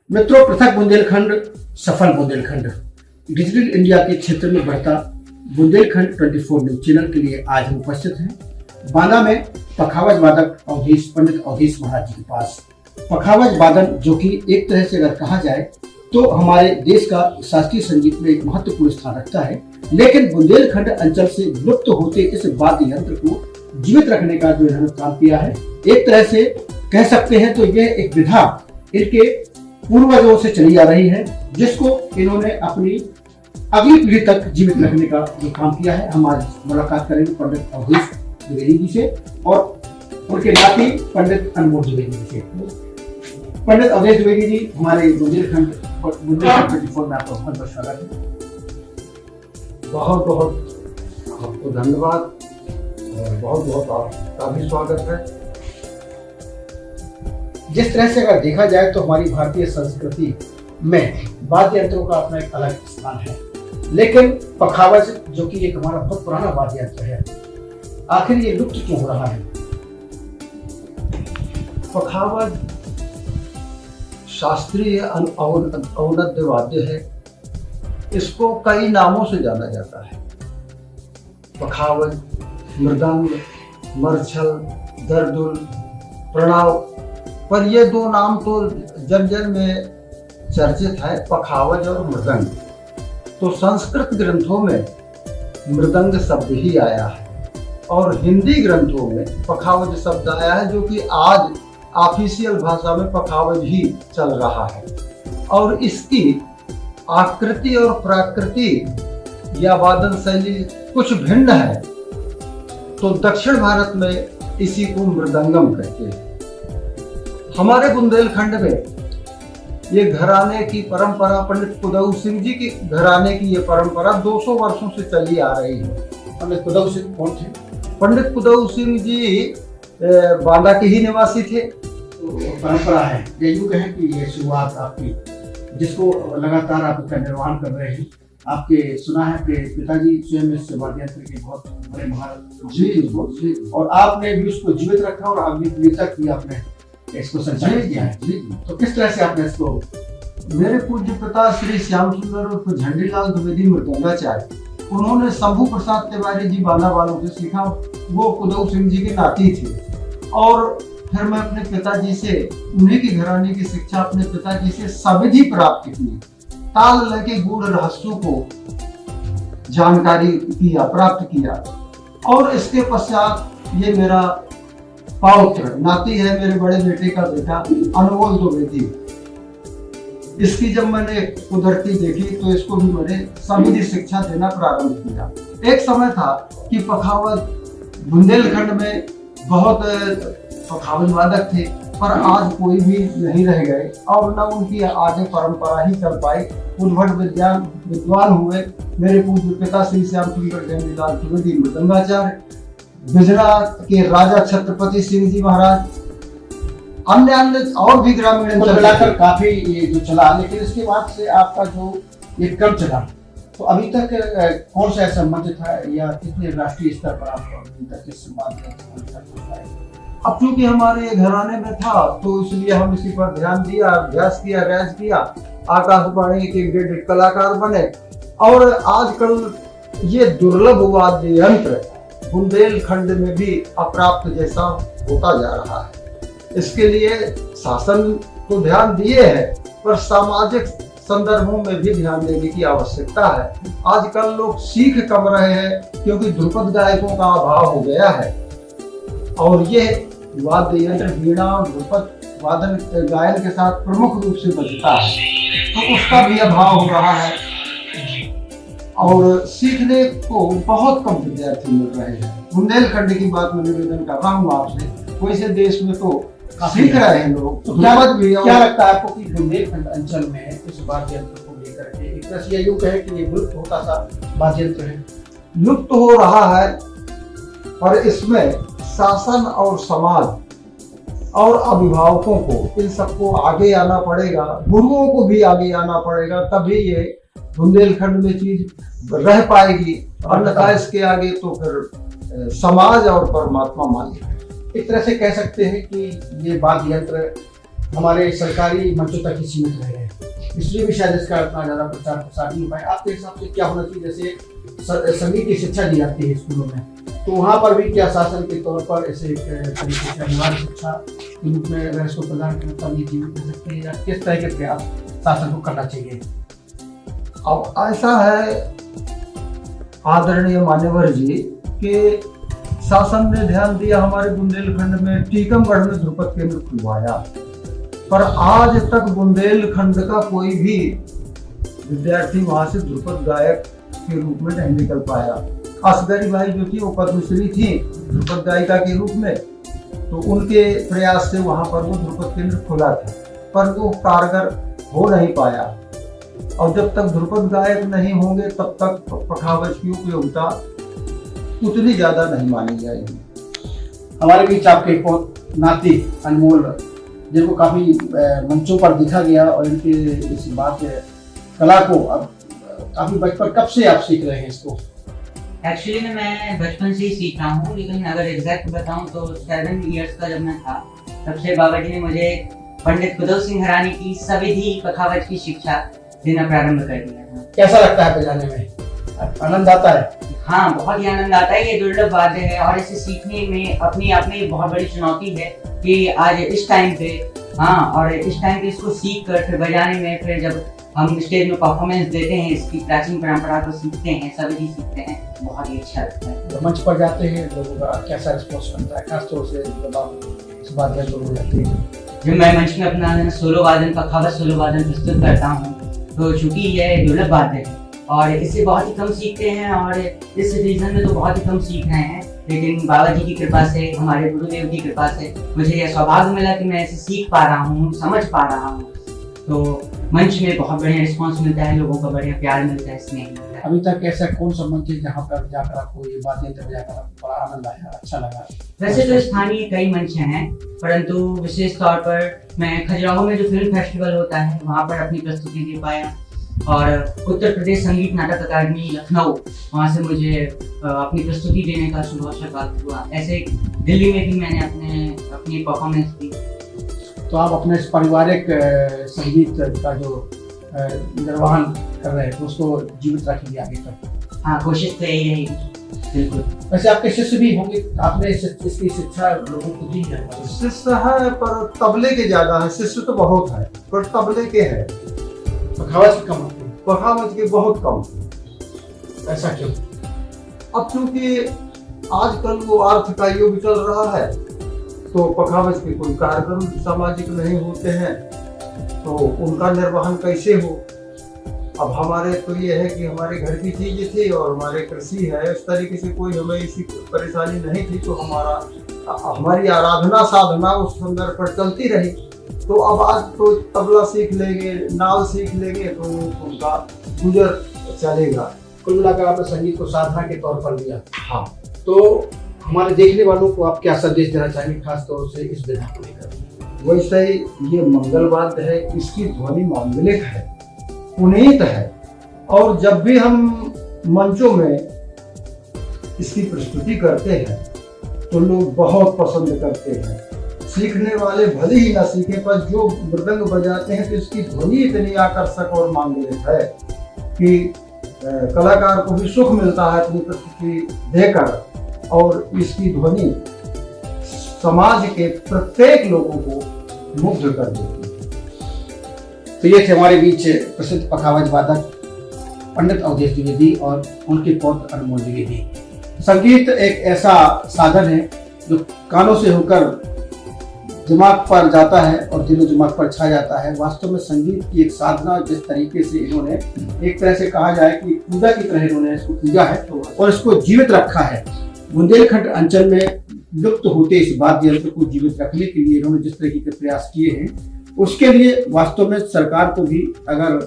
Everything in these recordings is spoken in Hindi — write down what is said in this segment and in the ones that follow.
मित्रों, पृथक बुंदेलखंड सफल बुंदेलखंड डिजिटल इंडिया के क्षेत्र में बढ़ता बुंदेलखंड 24 न्यूज चैनल के लिए आज हम उपस्थित हैं बांदा में पखावज वादक पंडित अवधेश महाराज जी के पास। पखावज वादन, जो कि एक तरह से अगर कहा जाए तो हमारे देश का शास्त्रीय संगीत में एक महत्वपूर्ण स्थान रखता है, लेकिन बुंदेलखंड अंचल से लुप्त होते इस वाद्य यंत्र को जीवित रखने का जो इन्होंने काम किया है, एक तरह से कह सकते हैं तो यह एक विधा इनके पूर्वजों से चली आ रही है, जिसको इन्होंने अपनी अगली पीढ़ी तक जीवित रखने का जो काम किया है। हम आज मुलाकात करेंगे पंडित अवधेश द्विवेदी जी से और उनके नाती पंडित अनमोल द्विवेदी जी से। पंडित अवधेश द्विवेदी जी, हमारे बुंदेलखंड 24 में आपका बहुत बहुत स्वागत है। बहुत बहुत आपको धन्यवाद और बहुत बहुत आपका भी स्वागत है। जिस तरह से अगर देखा जाए तो हमारी भारतीय संस्कृति में वाद्य यंत्रों का अपना एक अलग स्थान है, लेकिन पखावज, जो कि एक हमारा बहुत पुराना वाद्य यंत्र है, आखिर ये लुप्त क्यों हो रहा है? पखावज शास्त्रीय औनद्य वाद्य है। इसको कई नामों से जाना जाता है। पखावज, मृदंग, मरछल, दर्दुल, प्रणव, पर ये दो नाम तो जन जन में चर्चित है, पखावज और मृदंग। तो संस्कृत ग्रंथों में मृदंग शब्द ही आया है और हिंदी ग्रंथों में पखावज शब्द आया है, जो कि आज ऑफिशियल भाषा में पखावज ही चल रहा है। और इसकी आकृति और प्राकृति या वादन शैली कुछ भिन्न है। तो दक्षिण भारत में इसी को मृदंगम कहते हैं। हमारे बुंदेलखंड में ये घराने की परंपरा, पंडित कुदऊ सिंह जी की घराने की ये परंपरा 200 वर्षों से चली आ रही है। पंडित कुदऊ सिंह कौन थे? पंडित कुदऊ सिंह जी बांदा के ही निवासी थे। तो परंपरा है, ये यूं कहें कि ये शुरुआत आपकी, जिसको लगातार आप उसका निर्वहन कर रहे हैं। आपके सुना है कि पिताजी स्वयं इस वाद्य यंत्र के बहुत बड़े महान जी, और आपने भी उसको जीवित रखा और अगली पीढ़ी तक भी आपने इसको संचालित किया है। जी, तो किस तरह से आपने इसको? मेरे पूज्य पिता श्री श्याम सुंदर उर्फ झंडीलाल द्विवेदी मृदंगाचार्य, उन्होंने शंभू प्रसाद तिवारी जी बांदा वालों से सीखा। वो कुदऊ सिंह जी के नाती थे और फिर मैं अपने पिताजी से, उन्हीं की घराने की शिक्षा अपने पिताजी से सविधि प्राप्त की। ताल लगे गूढ़ रहस्यों को जानकारी किया, प्राप्त किया। और इसके पश्चात ये मेरा पौत्र नाती है, मेरे बड़े बेटे का बेटा अनमोल द्विवेदी। इसकी जब मैंने कुदरती देखी तो इसको भी मैंने सविधि शिक्षा देना प्रारंभ किया। एक समय था कि पखावज बुंदेलखंड में बहुत पखावज वादक थे, पर आज कोई भी नहीं रह गए और न उनकी आगे परंपरा ही चल पाई। उद्भट विद्वान हुए मेरे पूज्य पिता श्री श्याम सुंदर झंडीलाल द्विवेदी मृदंगाचार्य, बिजला के राजा छत्रपति सिंह जी महाराज, अन्य अन्य और भी ग्रामीण मिलाकर काफी ये जो चला। लेकिन इसके बाद से आपका जो ये क्रम चला, तो अभी तक कौन सा ऐसा मंच था या कितने राष्ट्रीय स्तर पर आप अभी तक इस बात में? अब चूंकि हमारे ये घराने में था तो इसलिए हम इसी पर ध्यान दिया, अभ्यास किया, रियाज किया, आकाशवाणी के ग्रेडेड कलाकार बने। और आजकल ये दुर्लभ वाद्य यंत्र बुंदेलखंड में भी अप्राप्त जैसा होता जा रहा है। इसके लिए शासन तो ध्यान दिए है, पर सामाजिक संदर्भों में भी ध्यान देने की आवश्यकता है। आजकल लोग सीख कम रहे हैं क्योंकि ध्रुपद गायकों का अभाव हो गया है और ये वाद्य यंत्र वीणा और ध्रुपद वादन गायन के साथ प्रमुख रूप से बजता है, तो उसका भी अभाव हो रहा है और सीखने को बहुत कम विद्यार्थी मिल रहे हैं। बुंदेलखंड की बात मैं निवेदन कर रहा हूँ आपसे, वैसे देश में तो सीख रहे हैं लोग। तो क्या लगता है आपको कि बुंदेलखंड अंचल में इस वाद्य यंत्र को लेकर के एक तरह से यूं कहे कि ये लुप्त होता सा वाद्य यंत्र है? लुप्त हो रहा है, और इसमें शासन और समाज और अभिभावकों को, इन सबको आगे आना पड़ेगा, गुरुओं को भी आगे आना पड़ेगा, तभी ये बुंदेलखंड में चीज रह पाएगी। अन्यथा इसके आगे तो फिर समाज और परमात्मा मालिक है। एक तरह से कह सकते हैं कि ये वाद्य यंत्र हमारे सरकारी मंचों तक ही सीमित रह गए, इसलिए भी शायद इसका इतना ज़्यादा प्रचार प्रसार नहीं हो पाया। आपके हिसाब से क्या होना चाहिए? जैसे संगीत की शिक्षा दी जाती है स्कूलों में, तो वहाँ पर भी क्या शासन के तौर पर ऐसे एक तरीके से अनिवार्य शिक्षा के रूप में अगर इसको प्रदान करना तो ये जीवित हो सकती है, या किस तरह के प्रयास शासन को करना चाहिए? अब ऐसा है आदरणीय मान्यवर जी कि शासन ने ध्यान दिया, हमारे बुंदेलखंड में टीकमगढ़ में ध्रुपद केंद्र खुलवाया, पर आज तक बुंदेलखंड का कोई भी विद्यार्थी वहां से ध्रुपद गायक के रूप में नहीं निकल पाया। असगरी बाई जो थी वो पद्मश्री थी ध्रुपद गायिका के रूप में, तो उनके प्रयास से वहां पर वो ध्रुपद केंद्र खुला था, पर वो कारगर हो नहीं पाया। और जब तक ध्रुपद गायक नहीं होंगे तब तक पखावज की उपयोगिता उतनी ज्यादा नहीं मानी जाएगी। हमारे बीच आपके एक नाती अनमोल, जिनको काफी मंचों पर देखा गया और इनके इस बात कला को अब काफी बचपन, कब से आप सीख रहे हैं इसको? एक्चुअली में मैं बचपन से ही सीख रहा हूँ, लेकिन अगर एग्जैक्ट बताऊँ तो 7 इयर्स का जब मैं था तब से बाबा जी ने मुझे पंडित कुदव सिंह हरानी की सविधि पखावज की शिक्षा देना प्रारंभ कर दिया था। कैसा लगता है बजाने में? आनंद आता है? हाँ, बहुत ही आनंद आता है। ये दुर्लभ वाद्य है और इसे सीखने में अपनी अपनी बहुत बड़ी चुनौती है कि आज इस टाइम पे, हाँ, और इस टाइम पे इसको सीख कर फिर बजाने में, फिर जब हम स्टेज में परफॉर्मेंस देते हैं, इसकी प्राचीन परंपरा को सीखते हैं, सभी सीखते हैं, बहुत ही अच्छा लगता है। जब मंच पर जाते हैं लोगों का कैसा रिस्पॉन्स बनता है, खासतौर से जब आप इस बात में शुरू हो जाते हैं? जब मैं मंच में अपना सोलो वादन, पखावज सोलो वादन प्रस्तुत करता हूँ, तो चूंकि यह दुर्लभ वाद्य है और इससे बहुत ही कम सीखते हैं और इस रीजन में तो बहुत ही कम सीख रहे हैं, लेकिन बाबा जी की कृपा से, हमारे गुरुदेव की कृपा से मुझे यह सौभाग्य मिला कि मैं इसे सीख पा रहा हूँ, समझ पा रहा हूँ। तो मंच में बहुत बढ़िया रिस्पांस मिलता है, लोगों का बढ़िया प्यार मिलता है, स्नेह मिलता है। अभी तक ऐसा कौन सा मंच है जहाँ पर जाकर आपको ये बातें बजाकर बड़ा आनंद आया, अच्छा लगा? वैसे तो स्थानीय कई मंच हैं, परंतु विशेष तौर पर मैं खजुराहो में जो फिल्म फेस्टिवल होता है वहाँ पर अपनी प्रस्तुति दे पाया, और उत्तर प्रदेश संगीत नाटक अकादमी लखनऊ, वहाँ से मुझे अपनी प्रस्तुति देने का शुभ अवसर प्राप्त हुआ। ऐसे दिल्ली में भी मैंने अपनी परफॉर्मेंस दी। तो आप अपने इस पारिवारिक संगीत का जो निर्वहन कर रहे हैं तो उसको जीवित रखेंगे आगे तक? हाँ, कोशिश तो यही रहेगी, बिल्कुल। वैसे आपके शिष्य भी होंगे, आपने इसकी शिक्षा लोगों को दी है? शिष्य है पर तबले के ज्यादा है, शिष्य तो बहुत है पर तबले के है, पखावज की कम होती है? पखावज के बहुत कम। ऐसा क्यों? अब चूंकि आजकल वो अर्थ का युग चल रहा है, तो पखावज के कोई कार्यक्रम सामाजिक नहीं होते हैं, तो उनका निर्वहन कैसे हो? अब हमारे तो ये है कि हमारे घर की चीजें थी और हमारे कृषि है, इस तरीके से कोई हमें इसी परेशानी नहीं थी, तो हमारी आराधना साधना उस संदर्भ पर चलती रही। तो अब आज तो तबला सीख लेंगे, नाल सीख लेंगे, तो उनका गुजर चलेगा। कुल मिलाकर आपने संगीत को साधना के तौर पर लिया। हाँ, तो हमारे देखने वालों को आप क्या संदेश देना चाहेंगे, खास तौर से इस विधा को लेकर? वैसे ये मंगल वाद्य है, इसकी ध्वनि मांगलिक है, पुनीत है, और जब भी हम मंचों में इसकी प्रस्तुति करते हैं तो लोग बहुत पसंद करते हैं। सीखने वाले भले ही ना सीखे, पर जो मृदंग बजाते हैं तो इसकी ध्वनि इतनी आकर्षक और मांगलिक है कि कलाकार को भी सुख मिलता है अपनी प्रस्तुति देकर, और इसकी ध्वनि समाज के प्रत्येक लोगों को मुग्ध कर देती है। तो ये थे हमारे बीच प्रसिद्ध पखावज वादक पंडित अवधेश द्विवेदी और उनके पौत्र अनमोल द्विवेदी। संगीत एक ऐसा साधन है जो कानों से होकर दिमाग पर जाता है और दिलो दिमाग पर छा जाता है। वास्तव में संगीत की एक साधना, जिस तरीके से इन्होंने एक तरह से कहा जाए कि पूजा की तरह इन्होंने इसको पूजा है और इसको जीवित रखा है। बुंदेलखंड अंचल में लुप्त होते इस वाद्य यंत्र को जीवित रखने के लिए इन्होंने जिस तरीके के प्रयास किए हैं, उसके लिए वास्तव में सरकार को भी अगर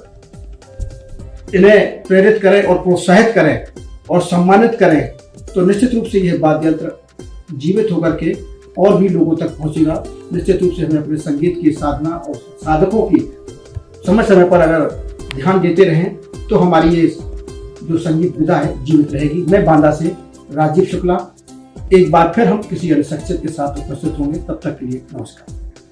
इन्हें प्रेरित करें और प्रोत्साहित करें और सम्मानित करें तो निश्चित रूप से यह वाद्य यंत्र जीवित होकर के और भी लोगों तक पहुंचेगा। निश्चित रूप से हमें अपने संगीत की साधना और साधकों की समय समय पर अगर ध्यान देते रहें तो हमारी ये जो संगीत विधा है जीवित रहेगी। मैं बांदा से राजीव शुक्ला, एक बार फिर हम किसी अन्य शख्सियत के साथ उपस्थित होंगे, तब तक के लिए नमस्कार।